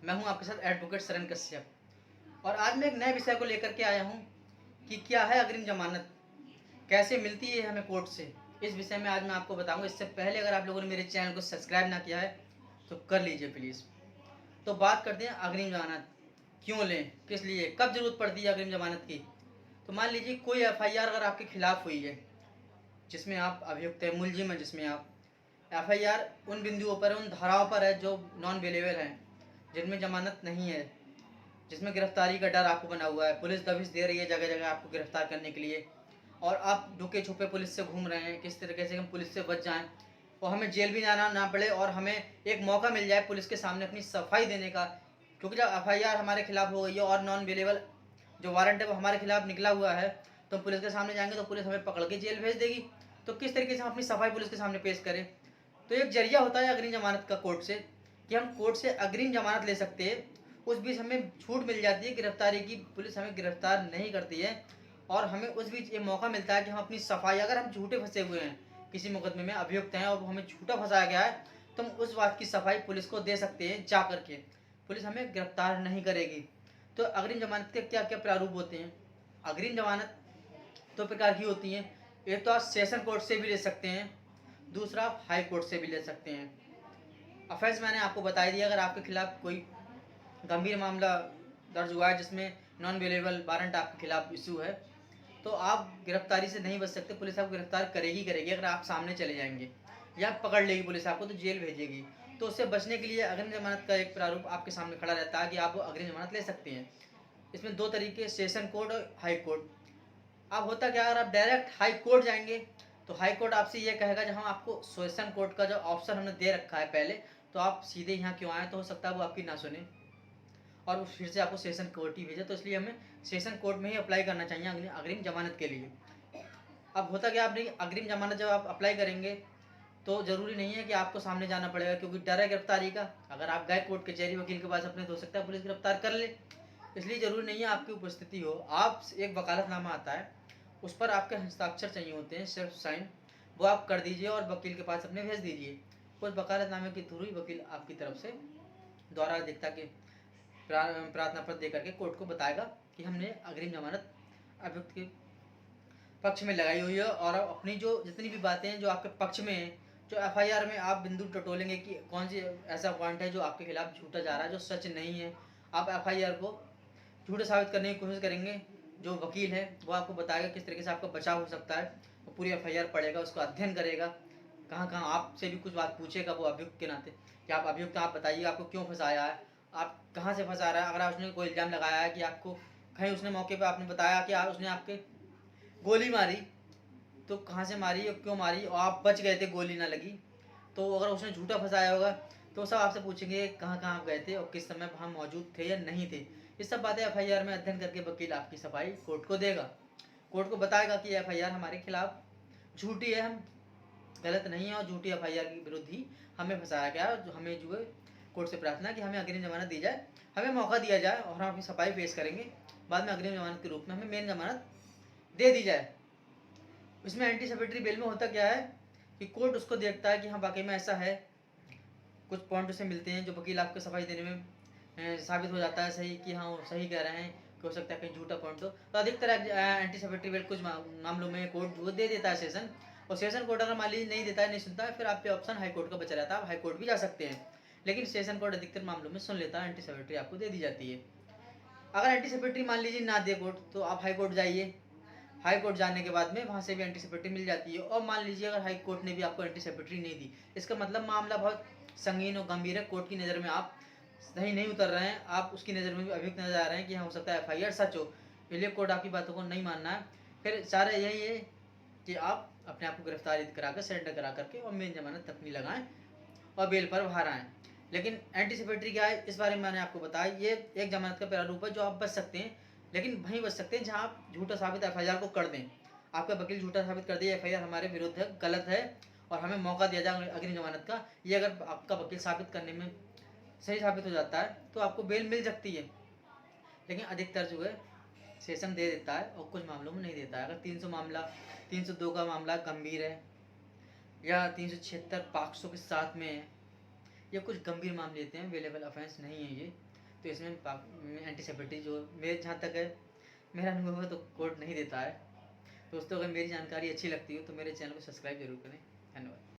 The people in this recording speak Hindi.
मैं हूं आपके साथ एडवोकेट सरन कश्यप और आज मैं एक नए विषय को लेकर के आया हूं कि क्या है अग्रिम जमानत, कैसे मिलती है हमें कोर्ट से। इस विषय में आज मैं आपको बताऊंगा। इससे पहले अगर आप लोगों ने मेरे चैनल को सब्सक्राइब ना किया है तो कर लीजिए प्लीज़। तो बात करते हैं अग्रिम जमानत क्यों लें, किस लिए, कब जरूरत पड़ती है अग्रिम जमानत की। तो मान लीजिए कोई एफआईआर अगर आपके खिलाफ हुई है जिसमें आप अभियुक्त है, मुलजिम है, जिसमें आप एफआईआर उन बिंदुओं पर, उन धाराओं पर है जो नॉन अवेलेबल हैं, जिनमें जमानत नहीं है, जिसमें गिरफ्तारी का डर आपको बना हुआ है, पुलिस दबिश दे रही है जगह जगह आपको गिरफ्तार करने के लिए, और आप लुके छुपे पुलिस से घूम रहे हैं, किस तरीके से हम पुलिस से बच जाएं और हमें जेल भी जाना ना पड़े और हमें एक मौका मिल जाए पुलिस के सामने अपनी सफाई देने का। क्योंकि जब एफआईआर हमारे खिलाफ हो गई है और नॉन अवेलेबल जो वारंट है वो हमारे खिलाफ निकला हुआ है, तो पुलिस के सामने जाएंगे तो पुलिस हमें पकड़ के जेल भेज देगी। तो किस तरीके से हम अपनी सफाई पुलिस के सामने पेश करें। तो एक जरिया होता है अग्रिम जमानत का कोर्ट से, कि हम कोर्ट से अग्रिम जमानत ले सकते हैं। उस बीच हमें छूट मिल जाती है गिरफ्तारी की, पुलिस हमें गिरफ्तार नहीं करती है और हमें उस बीच ये मौका मिलता है कि हम अपनी सफाई, अगर हम झूठे फंसे हुए हैं किसी मुकदमे में, अभियुक्त हैं और हमें झूठा फंसाया गया है, तो हम उस बात की सफाई पुलिस को दे सकते हैं जा करके। पुलिस हमें गिरफ्तार नहीं करेगी। तो अग्रिम जमानत के क्या क्या प्रारूप होते हैं। अग्रिम जमानत दो प्रकार की होती हैं। एक तो आप सेशन कोर्ट से भी ले सकते हैं, दूसरा आप हाई कोर्ट से भी ले सकते हैं। अफेंस मैंने आपको बता दिया। अगर आपके खिलाफ कोई गंभीर मामला दर्ज हुआ है जिसमें नॉन अवेलेबल वारंट आपके खिलाफ इशू है, तो आप गिरफ्तारी से नहीं बच सकते। पुलिस आपको गिरफ्तार करेगी। अगर आप सामने चले जाएंगे या पकड़ लेगी पुलिस आपको, तो जेल भेजेगी। तो उससे बचने के लिए अग्रिम जमानत का एक प्रारूप आपके सामने खड़ा रहता है कि आप अग्रिम जमानत ले सकते हैं। इसमें दो तरीके, सेशन कोर्ट और हाई कोर्ट। अब होता क्या, अगर आप डायरेक्ट हाई कोर्ट जाएंगे तो हाई कोर्ट आपसे ये कहेगा, जहाँ आपको सेशन कोर्ट का जो ऑप्शन हमने दे रखा है पहले, तो आप सीधे यहाँ क्यों आए, तो हो सकता है वो आपकी ना सुने और वो फिर से आपको सेशन कोर्ट ही भेजे। तो इसलिए हमें सेशन कोर्ट में ही अप्लाई करना चाहिए अग्रिम जमानत के लिए। अब होता क्या, अपनी अग्रिम जमानत जब आप अप्लाई करेंगे तो ज़रूरी नहीं है कि आपको सामने जाना पड़ेगा, क्योंकि डर है गिरफ्तारी का। अगर आप गए कोर्ट कचहरी वकील के पास अपने, तो हो सकता है पुलिस गिरफ्तार कर ले। इसलिए ज़रूरी नहीं है आपकी उपस्थिति हो। आप एक वकालतनामा आता है, उस पर आपके हस्ताक्षर चाहिए होते हैं, सिर्फ साइन, वो आप कर दीजिए और वकील के पास अपने भेज दीजिए। उस वकालतनामे के थ्रू ही वकील आपकी तरफ से द्वारा अधिवक्ता के प्रार्थना पत्र दे करके कोर्ट को बताएगा कि हमने अग्रिम जमानत अभियुक्त के पक्ष में लगाई हुई है, और अपनी जो जितनी भी बातें हैं जो आपके पक्ष में हैं, जो एफआईआर में आप बिंदु टटोलेंगे कि कौन सी ऐसा पॉइंट है जो आपके खिलाफ झूठा जा रहा है, जो सच नहीं है, आप एफआईआर को झूठा साबित करने की कोशिश करेंगे। जो वकील है वो आपको बताएगा किस तरीके से आपका बचाव हो सकता है। वो पूरी एफआईआर पढ़ेगा, उसको अध्ययन करेगा, कहाँ कहाँ आपसे भी कुछ बात पूछेगा वो अभियुक्त के नाते कि आप अभियुक्त, आप बताइए आपको क्यों फंसाया है, आप कहाँ से फंसा रहा है। अगर उसने कोई इल्ज़ाम लगाया है कि आपको कहीं, उसने मौके पर आपने बताया कि उसने आपके गोली मारी, तो कहाँ से मारी और क्यों मारी और आप बच गए थे, गोली ना लगी, तो अगर उसने झूठा फंसाया होगा तो सब आपसे पूछेंगे कहाँ कहाँ आप गए थे और किस समय वहाँ मौजूद थे या नहीं थे। ये सब बातें एफआईआर में अध्ययन करके वकील आपकी सफाई कोर्ट को देगा। कोर्ट को बताएगा कि एफआईआर हमारे खिलाफ झूठी है, हम गलत नहीं है और झूठी एफआईआर के विरुद्ध ही हमें फंसाया गया है। जो हमें जो है कोर्ट से प्रार्थना कि हमें अग्रिम जमानत दी जाए, हमें मौका दिया जाए और हम अपनी सफाई पेश करेंगे। बाद में अग्रिम जमानत के रूप में हमें मेन जमानत दे दी जाए। इसमें एंटीसिपेटरी बेल में होता क्या है कि कोर्ट उसको देखता है कि हाँ वाकई में ऐसा है, कुछ पॉइंट उसे मिलते हैं जो वकील आपको सफाई देने में साबित हो जाता है सही, कि हाँ वो सही कह रहे हैं, कि हो सकता है कहीं झूठा पॉइंट हो। तो अधिकतर एंटीसिपेटरी बेल कुछ मामलों में कोर्ट वो दे देता है सेशन, और सेशन कोर्ट अगर मान लीजिए नहीं देता है, नहीं सुनता है, फिर आप पे ऑप्शन हाई कोर्ट का बचा रहता है, आप हाई कोर्ट भी जा सकते हैं। लेकिन सेशन कोर्ट अधिकतर मामलों में सुन लेता है, एंटीसिपेटरी आपको दे दी जाती है। अगर एंटीसिपेटरी मान लीजिए ना दे कोर्ट, तो आप हाई कोर्ट जाइए। हाई कोर्ट जाने के बाद में वहाँ से भी एंटीसिपेटरी मिल जाती है। और मान लीजिए अगर हाई कोर्ट ने भी आपको एंटीसिपेटरी नहीं दी, इसका मतलब मामला बहुत संगीन और गंभीर है, कोर्ट की नज़र में आप सही नहीं उतर रहे हैं, आप उसकी नज़र में भी अभियुक्त नजर आ रहे हैं कि हाँ हो सकता है एफआईआर सच हो, इसलिए कोर्ट आपकी बातों को नहीं मानना है। फिर सारा यही है कि आप अपने आप को गिरफ्तारी कराकर, सरेंडर करा करके और मेन जमानत अपनी लगाएं और बेल पर बाहर आएँ। लेकिन एंटीसिपेटरी क्या है, इस बारे में मैंने आपको बताया। ये एक जमानत का प्रारूप है जो आप बच सकते हैं, लेकिन वहीं बच सकते हैं जहां आप झूठा साबित एफआईआर को कर दें। आपका वकील झूठा साबित कर दे एफआईआर हमारे विरुद्ध है, गलत है, और हमें मौका दिया जाए अग्रिम जमानत का। ये अगर आपका वकील साबित करने में सही साबित हो जाता है तो आपको बेल मिल सकती है। लेकिन अधिकतर जो है सेशन दे देता है और कुछ मामलों में नहीं देता है। अगर 300 मामला, 302 का मामला गंभीर है या 376 पॉक्सो के साथ में है, ये कुछ गंभीर मामले लेते हैं, अवेलेबल ऑफेंस नहीं है ये, तो इसमें एंटीसिपेटरी जो मेरे जहाँ तक है मेरा अनुभव है तो कोर्ट नहीं देता है। दोस्तों अगर मेरी जानकारी अच्छी लगती हो तो मेरे चैनल को सब्सक्राइब जरूर करें। धन्यवाद।